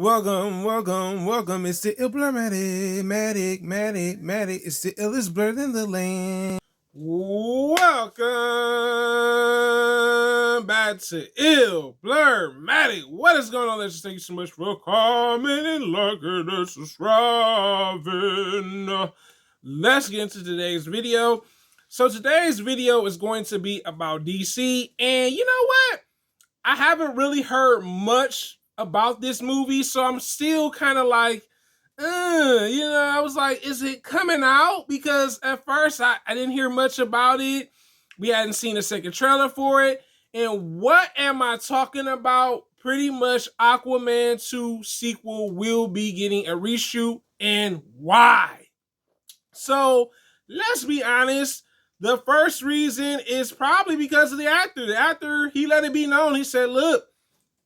Welcome. It's the Matic. It's the illest blurred in the land. Welcome back to Ill Blur Matic. What is going on? Let's thank you so much for commenting, liking, and subscribing. Let's get into today's video. So today's video is going to be about DC, and you know what? I haven't really heard much about this movie, so I'm still kind of like, I was like, is it coming out? Because at first I didn't hear much about it. We hadn't seen a second trailer for it. And what am I talking about? Pretty much Aquaman 2 sequel will be getting a reshoot, and why? So let's be honest. The first reason is probably because of the actor. The actor, he let it be known. He said, look,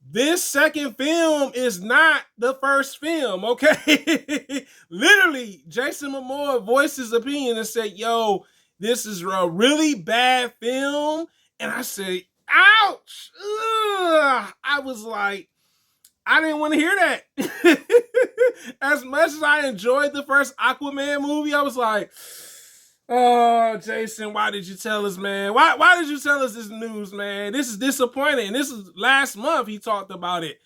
this second film is not the first film, okay? Literally, Jason Momoa voiced his opinion and said, yo, this is a really bad film. And I said, ouch. Ugh. I was like, I didn't want to hear that. As much as I enjoyed the first Aquaman movie, I was like, oh, Jason, why did you tell us, man? Why did you tell us this news, man? This is disappointing. This is last month he talked about it.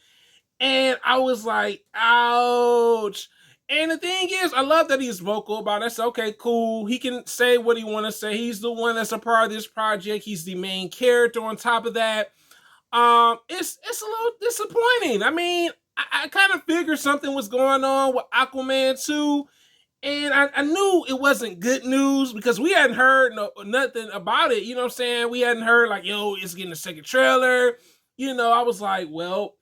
And I was like, ouch. And the thing is, I love that he's vocal about it. I said, okay, cool. He can say what he want to say. He's the one that's a part of this project. He's the main character on top of that. It's a little disappointing. I mean, I kind of figured something was going on with Aquaman 2. And I knew it wasn't good news because we hadn't heard nothing about it. You know what I'm saying? We hadn't heard like, yo, it's getting a second trailer. You know, I was like, well,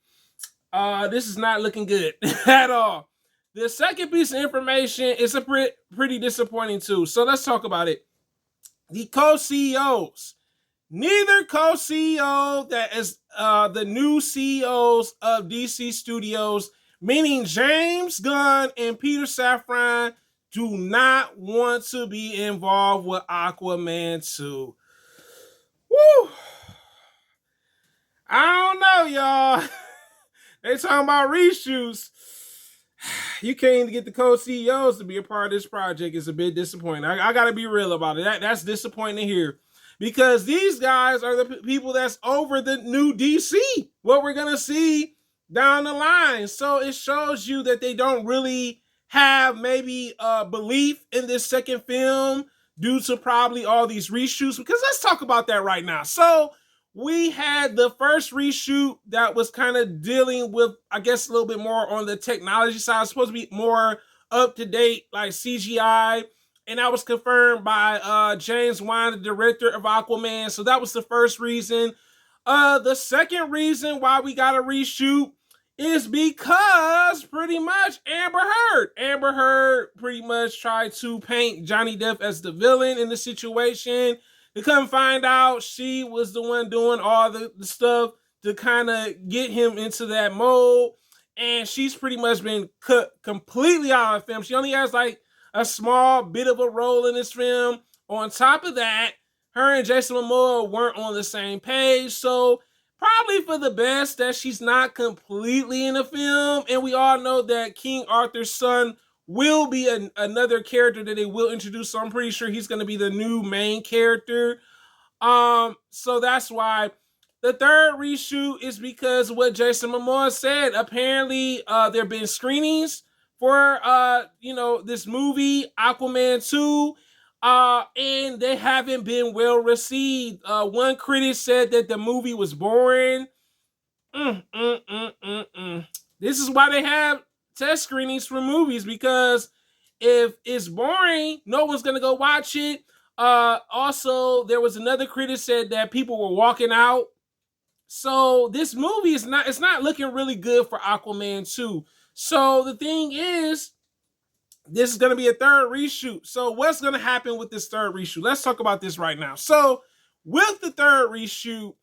this is not looking good at all. The second piece of information is a pretty disappointing too. So let's talk about it. The co-CEOs. Neither co-CEO that is the new CEOs of DC Studios, meaning James Gunn and Peter Safran, do not want to be involved with Aquaman 2. Woo! I don't know, y'all. They talking about reshoots. You can't even get the co-CEOs to be a part of this project. It's a bit disappointing. I got to be real about it. That's disappointing here. Because these guys are the people that's over the new DC. What we're going to see down the line. So it shows you that they don't really have maybe belief in this second film due to probably all these reshoots. Because let's talk about that right now. So we had the first reshoot that was kind of dealing with, I guess, a little bit more on the technology side. It's supposed to be more up to date, like CGI. And that was confirmed by James Wan, the director of Aquaman. So that was the first reason. The second reason why we got a reshoot is because pretty much Amber Heard pretty much tried to paint Johnny Depp as the villain in the situation. To come find out she was the one doing all the stuff to kind of get him into that mode. And she's pretty much been cut completely out of the film. She only has like a small bit of a role in this film. On top of that, her and Jason Momoa weren't on the same page. So probably for the best that she's not completely in the film. And we all know that King Arthur's son will be another character that they will introduce. So I'm pretty sure he's going to be the new main character. So that's why the third reshoot is because of what Jason Momoa said. Apparently, there have been screenings for this movie, Aquaman 2. And they haven't been well received. One critic said that the movie was boring. This is why they have test screenings for movies, because if it's boring, no one's gonna go watch it. Also, there was another critic said that people were walking out. So this movie it's not looking really good for Aquaman 2. So the thing is, this is going to be a third reshoot. So what's going to happen with this third reshoot? Let's talk about this right now. So with the third reshoot,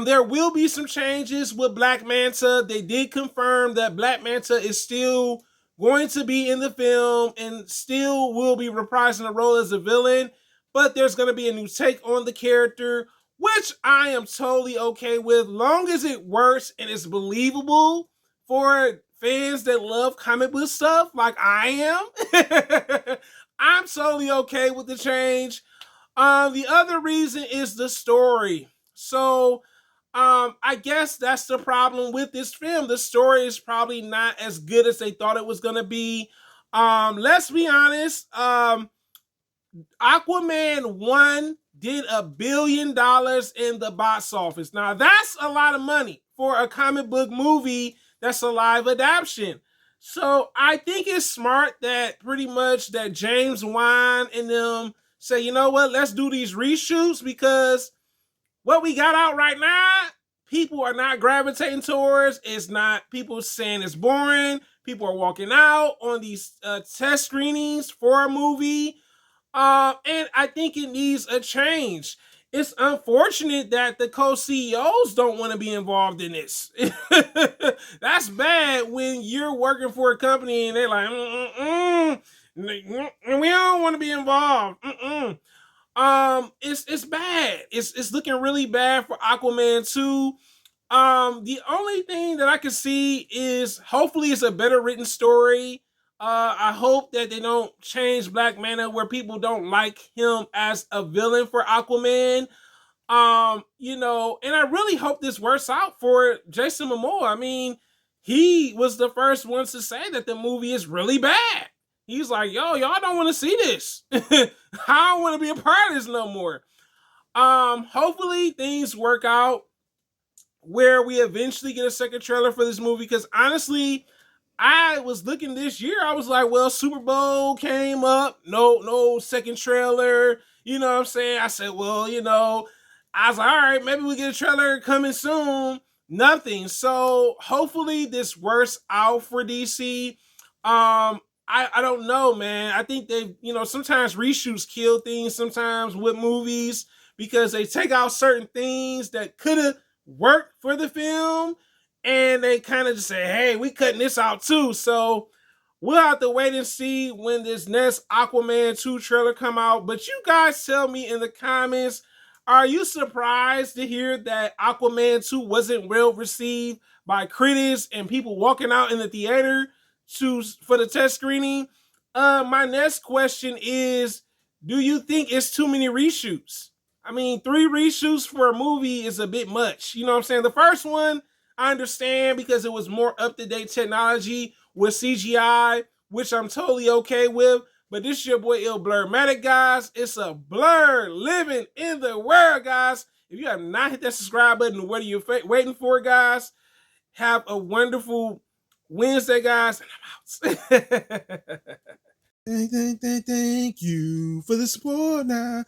there will be some changes with Black Manta. They did confirm that Black Manta is still going to be in the film and still will be reprising the role as a villain. But there's going to be a new take on the character, which I am totally okay with, long as it works and it's believable for fans that love comic book stuff like I am, I'm totally okay with the change. The other reason is the story. So, I guess that's the problem with this film. The story is probably not as good as they thought it was gonna be. Let's be honest. Aquaman 1 did $1 billion in the box office. Now, that's a lot of money for a comic book movie that's a live adaptation. So I think it's smart that pretty much that James Wan and them say, you know what, let's do these reshoots, because what we got out right now, people are not gravitating towards. It's not, people saying it's boring. People are walking out on these test screenings for a movie. And I think it needs a change. It's unfortunate that the co-CEOs don't want to be involved in this. That's bad when you're working for a company and they're like, we don't want to be involved. It's bad. It's looking really bad for Aquaman 2. The only thing that I can see is hopefully it's a better written story. I hope that they don't change Black Manta where people don't like him as a villain for Aquaman. And I really hope this works out for Jason Momoa. I mean, he was the first one to say that the movie is really bad. He's like, yo, y'all don't want to see this. I don't want to be a part of this no more. Hopefully things work out where we eventually get a second trailer for this movie, because honestly, I was looking this year, I was like, well, Super Bowl came up, no second trailer, you know what I'm saying? I said, well, I was like, all right, maybe we get a trailer coming soon. Nothing. So hopefully this works out for DC. I don't know, man. I think they, sometimes reshoots kill things sometimes with movies, because they take out certain things that could have worked for the film, and they kind of just say, hey, we cutting this out too. So we'll have to wait and see when this next Aquaman 2 trailer come out. But you guys tell me in the comments, are you surprised to hear that Aquaman 2 wasn't well received by critics and people walking out in the theater for the test screening? My next question is, do you think it's too many reshoots? I mean, 3 reshoots for a movie is a bit much. You know what I'm saying? The first one, I understand because it was more up-to-date technology with CGI, which I'm totally okay with. But this is your boy Il Blurmatic, guys. It's a blur living in the world, guys. If you have not hit that subscribe button, what are you waiting for, guys? Have a wonderful Wednesday, guys. And I'm out. Thank you for the support now.